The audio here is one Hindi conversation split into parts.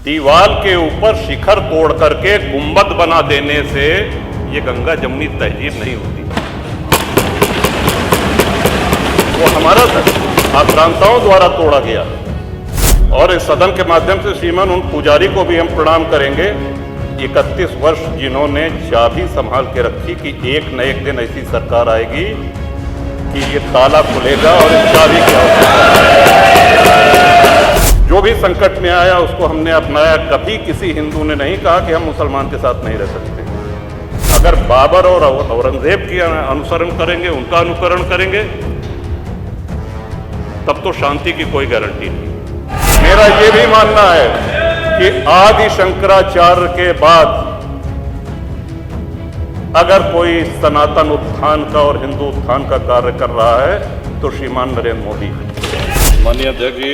दीवार के ऊपर शिखर तोड़ करके गुंबद बना देने से ये गंगा जमुनी तहजीब नहीं होती। वो हमारा आक्रांताओं द्वारा तोड़ा गया। और इस सदन के माध्यम से श्रीमान उन पुजारी को भी हम प्रणाम करेंगे 31 वर्ष जिन्होंने चाबी संभाल के रखी कि एक न एक दिन ऐसी सरकार आएगी कि ये ताला खुलेगा और इस चाबी की आवश्यकता। जो भी संकट में आया उसको हमने अपनाया। कभी किसी हिंदू ने नहीं कहा कि हम मुसलमान के साथ नहीं रह सकते। अगर बाबर और औरंगजेब की अनुसरण करेंगे, उनका अनुकरण करेंगे, तब तो शांति की कोई गारंटी नहीं। मेरा ये भी मानना है कि आदि शंकराचार्य के बाद अगर कोई सनातन उत्थान का और हिंदू उत्थान का कार्य कर रहा है तो श्रीमान नरेंद्र मोदी है। माननीय अध्यक्ष जी,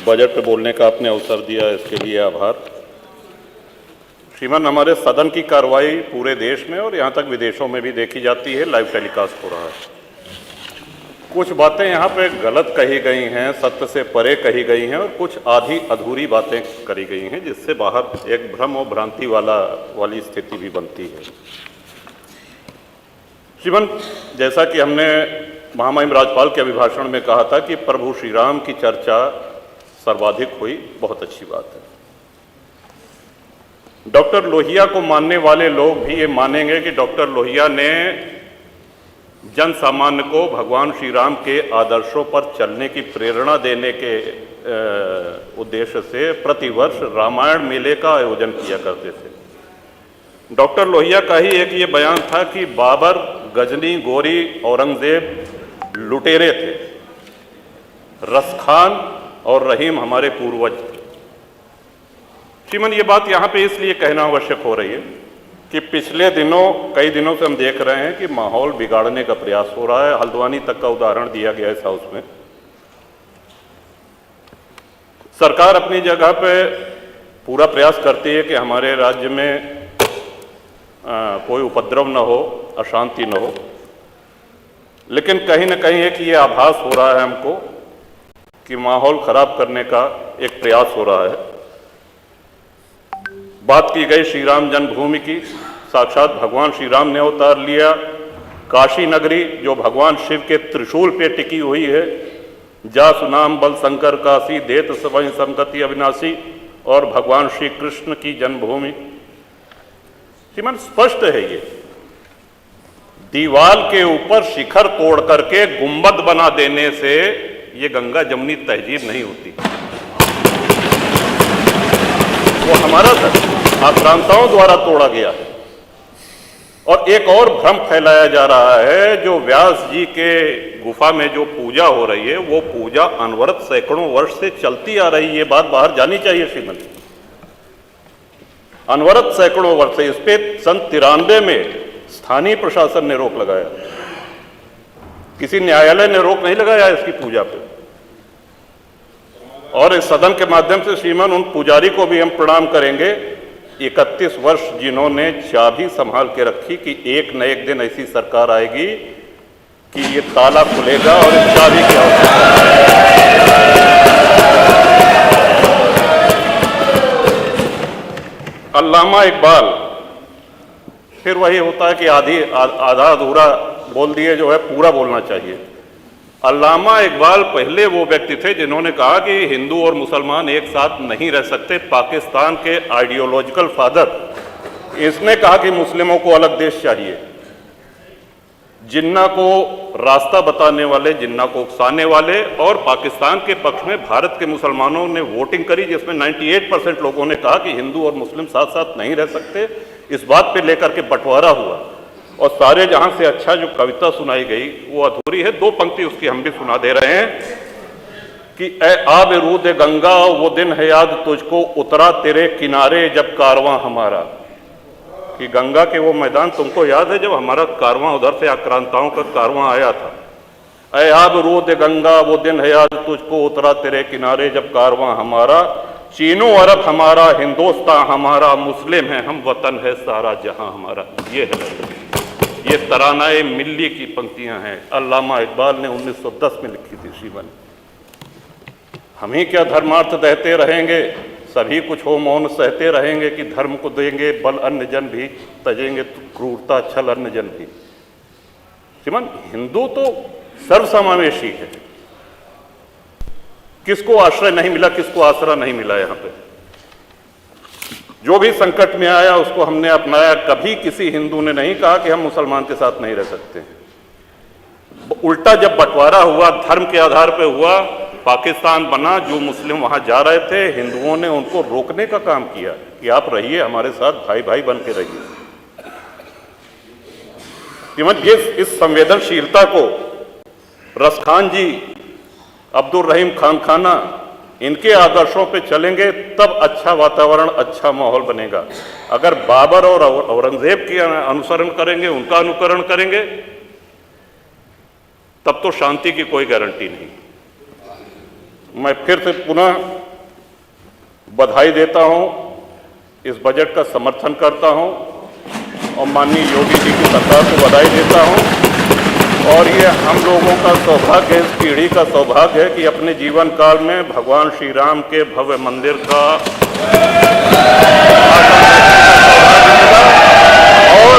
बजट पे बोलने का आपने अवसर दिया, इसके लिए आभार। श्रीमान, हमारे सदन की कार्रवाई पूरे देश में और यहाँ तक विदेशों में भी देखी जाती है, लाइव टेलीकास्ट हो रहा है। कुछ बातें यहाँ पे गलत कही गई हैं, सत्य से परे कही गई हैं और कुछ आधी अधूरी बातें करी गई हैं, जिससे बाहर एक भ्रम और भ्रांति वाली स्थिति भी बनती है। श्रीमान, जैसा कि हमने महामहिम राज्यपाल के अभिभाषण में कहा था कि प्रभु श्री राम की चर्चा सर्वाधिक हुई, बहुत अच्छी बात है। डॉक्टर लोहिया को मानने वाले लोग भी ये मानेंगे कि डॉक्टर लोहिया ने जन सामान्य को भगवान श्री राम के आदर्शों पर चलने की प्रेरणा देने के उद्देश्य से प्रतिवर्ष रामायण मेले का आयोजन किया करते थे। डॉक्टर लोहिया का ही एक ये बयान था कि बाबर, गजनी, गोरी, औरंगजेब लुटेरे थे, रसखान और रहीम हमारे पूर्वज थे। श्रीमान, ये बात यहाँ पे इसलिए कहना आवश्यक हो रही है कि पिछले कई दिनों से हम देख रहे हैं कि माहौल बिगाड़ने का प्रयास हो रहा है। हल्द्वानी तक का उदाहरण दिया गया इस हाउस में। सरकार अपनी जगह पे पूरा प्रयास करती है कि हमारे राज्य में कोई उपद्रव न हो, अशांति न हो, लेकिन कहीं ना कहीं एक ये आभास हो रहा है हमको कि माहौल खराब करने का एक प्रयास हो रहा है। बात की गई श्री राम जन्मभूमि की। साक्षात भगवान श्री राम ने अवतार लिया। काशी नगरी जो भगवान शिव के त्रिशूल पे टिकी हुई है, जा सुनाम बल शंकर काशी, देत सवै संगति अविनाशी, और भगवान श्री कृष्ण की जन्मभूमि। श्रीमान, स्पष्ट है ये दीवार के ऊपर शिखर तोड़ करके गुंबद बना देने से ये गंगा जमुनी तहजीब नहीं होती। वो हमारा आक्रांताओं द्वारा तोड़ा गया है। और एक और भ्रम फैलाया जा रहा है, जो व्यास जी के गुफा में जो पूजा हो रही है वो पूजा अनवरत सैकड़ों वर्ष से चलती आ रही है। ये बात बाहर जानी चाहिए श्रीमती। अनवरत सैकड़ों वर्ष से, इस पे सन 93 में स्थानीय प्रशासन ने रोक लगाया, किसी न्यायालय ने रोक नहीं लगाया इसकी पूजा पे। और इस सदन के माध्यम से श्रीमान उन पुजारी को भी हम प्रणाम करेंगे 31 वर्ष जिन्होंने चाबी संभाल के रखी कि एक न एक दिन ऐसी सरकार आएगी कि ये ताला खुलेगा और इस चाबी की आवश्यकता। अल्लामा इकबाल, फिर वही होता है कि आधा अधूरा बोल दिए जो है पूरा बोलना चाहिए। अल्लामा इकबाल पहले वो व्यक्ति थे जिन्होंने कहा कि हिंदू और मुसलमान एक साथ नहीं रह सकते। पाकिस्तान के आइडियोलॉजिकल फादर, इसने कहा कि मुस्लिमों को अलग देश चाहिए। जिन्ना को रास्ता बताने वाले, जिन्ना को उकसाने वाले, और पाकिस्तान के पक्ष में भारत के मुसलमानों ने वोटिंग करी जिसमें 98% लोगों ने कहा कि हिंदू और मुस्लिम साथ साथ नहीं रह सकते। इस बात पे लेकर के बंटवारा हुआ और सारे जहां से अच्छा जो कविता सुनाई गई वो अधूरी है। 2 पंक्ति उसकी हम भी सुना दे रहे हैं कि ए आब रूद गंगा, वो दिन है याद तुझको, उतरा तेरे किनारे जब कारवां हमारा। कि गंगा के वो मैदान तुमको याद है जब हमारा कारवां उधर से आक्रांताओं का कारवां आया था। ए आब रूद गंगा, वो दिन है याद तुझको, उतरा तेरे किनारे जब कारवां हमारा। चीनो अरब हमारा, हिंदुस्तान हमारा, मुस्लिम है हम, वतन है सारा जहां हमारा। ये है, ये तरानाए मिल्ली की पंक्तियां हैं। अल्लामा इकबाल ने 1910 में लिखी थी। श्रीमान, हम ही क्या धर्मार्थ देते रहेंगे, सभी कुछ हो मौन सहते रहेंगे कि धर्म को देंगे बल अन्य जन भी तजेंगे क्रूरता छल अन्य जन भी। श्रीमान, हिंदू तो सर्वसमावेशी है, किसको आश्रय नहीं मिला, किसको आसरा नहीं मिला। यहां पे जो भी संकट में आया उसको हमने अपनाया। कभी किसी हिंदू ने नहीं कहा कि हम मुसलमान के साथ नहीं रह सकते। उल्टा जब बंटवारा हुआ धर्म के आधार पर हुआ, पाकिस्तान बना, जो मुस्लिम वहां जा रहे थे हिंदुओं ने उनको रोकने का काम किया कि आप रहिए हमारे साथ, भाई भाई बन के रहिए। ये इस संवेदनशीलता को रसखान जी, अब्दुल रहीम खान खाना, इनके आदर्शों पे चलेंगे तब अच्छा वातावरण, अच्छा माहौल बनेगा। अगर बाबर और औरंगजेब की अनुसरण करेंगे, उनका अनुकरण करेंगे, तब तो शांति की कोई गारंटी नहीं। मैं फिर से पुनः बधाई देता हूं, इस बजट का समर्थन करता हूं और माननीय योगी जी की सरकार को बधाई देता हूं। और ये हम लोगों का सौभाग्य है, इस पीढ़ी का सौभाग्य है कि अपने जीवन काल में भगवान श्री राम के भव्य मंदिर का और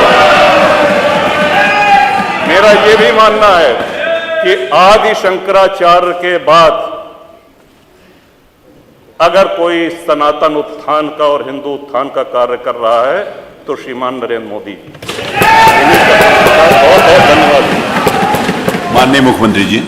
मेरा ये भी मानना है कि आदि शंकराचार्य के बाद अगर कोई सनातन उत्थान का और हिंदू उत्थान का कार्य कर रहा है तो श्रीमान नरेंद्र मोदी जी। बहुत बहुत धन्यवाद। माननीय मुख्यमंत्री जी।